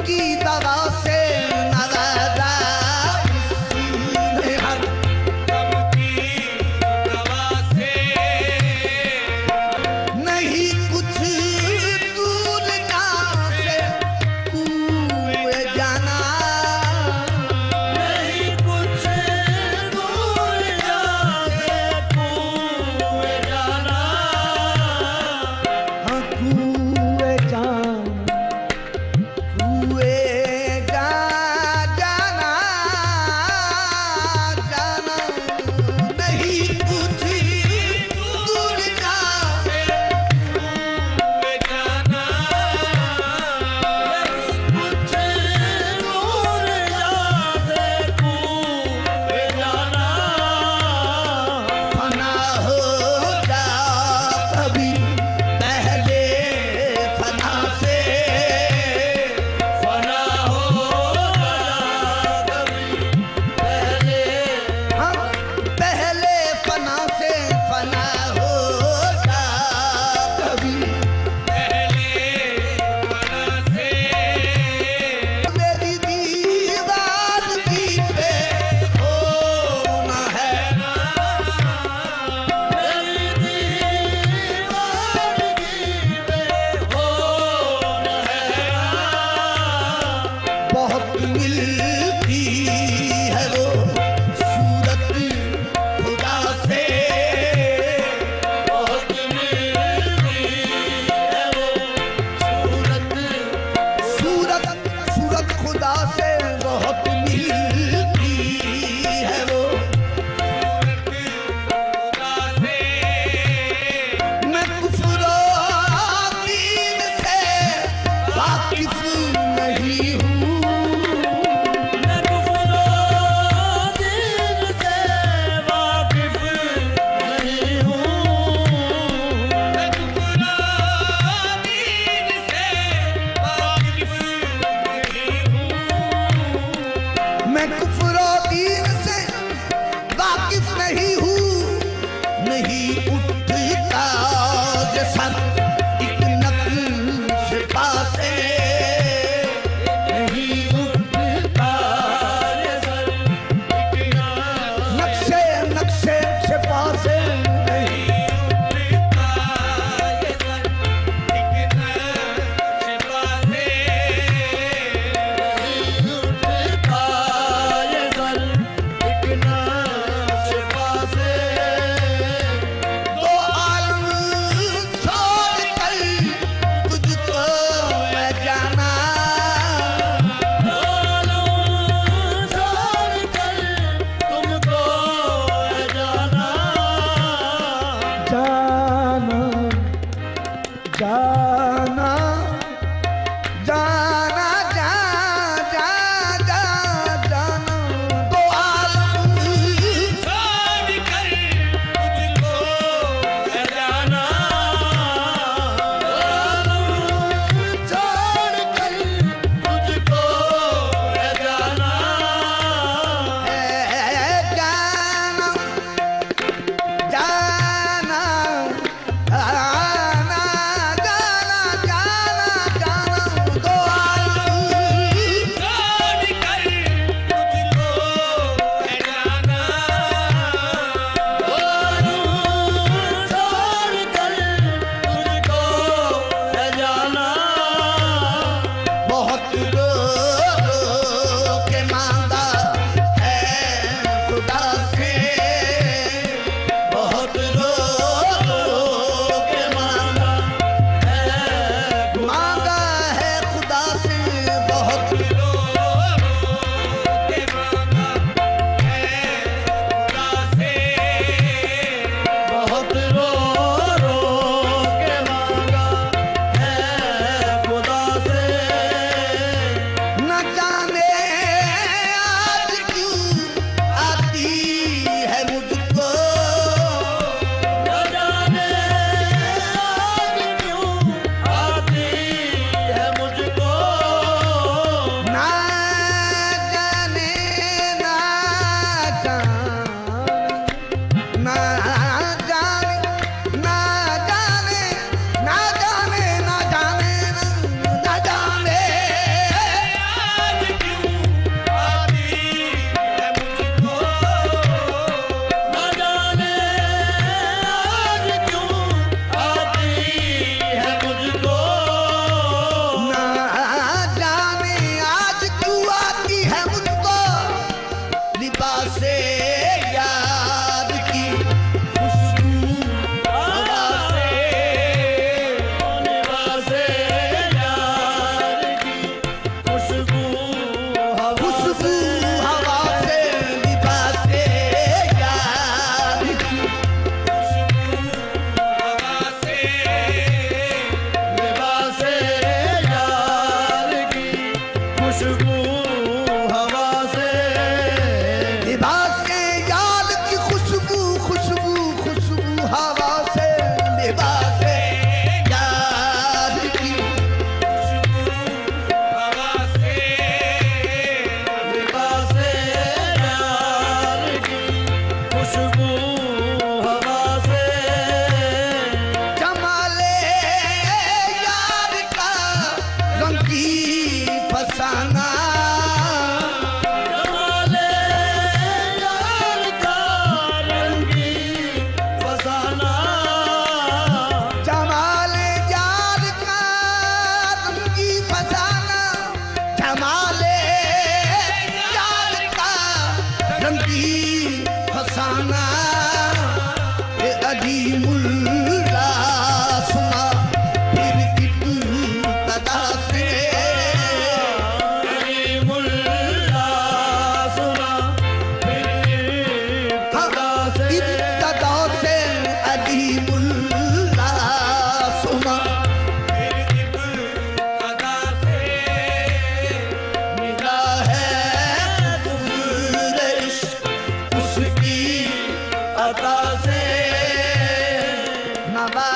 की दवा से नवाजा इसने हर गम की दवा से नहीं कुछ दूर जहाँ से हुए जाना नहीं कुछ दूर जहाँ से हुए जाना हाँ कुए जाना कुए जाना जाना नहीं कुछ दूर जहाँ से हुए जाना नहीं कुछ दूर जहाँ से हुए जाना फना हो जा कभी पहले फना से फना हो जा कभी पहले हम पहले फना से फना हो जा कभी पहले फना से मेरी दीवार की पे होना है मेरी दीवार की पे होना है बहुत मिलती है वो सूरत खुदा से बहुत मिलती है वो सूरत सूरत खुदा से बहुत मिलती है वो खुदा से मैं कुफरो दीन से वाकिफ नहीं हूँ खुशबू हवा से लिबास यार की खुशबू खुशबू खुशबू हवा से लिबास यार की हवा से लिबास यार की खुशबू हवा से जमाले यार का रंगी फसाना जमाले यार का रंगी फसाना जमाले यार का रंगी फसाना जमाले यार का रंगी फसाना ये अजीमुल्ला सुना फिर इब्तदा से मुल्ला सुना फिर इब्तदा से इब्तदा से अजीमुल्ला सुना फिर इब्तदा से मिला है गुफ्त इश्क उसकी अता से नवा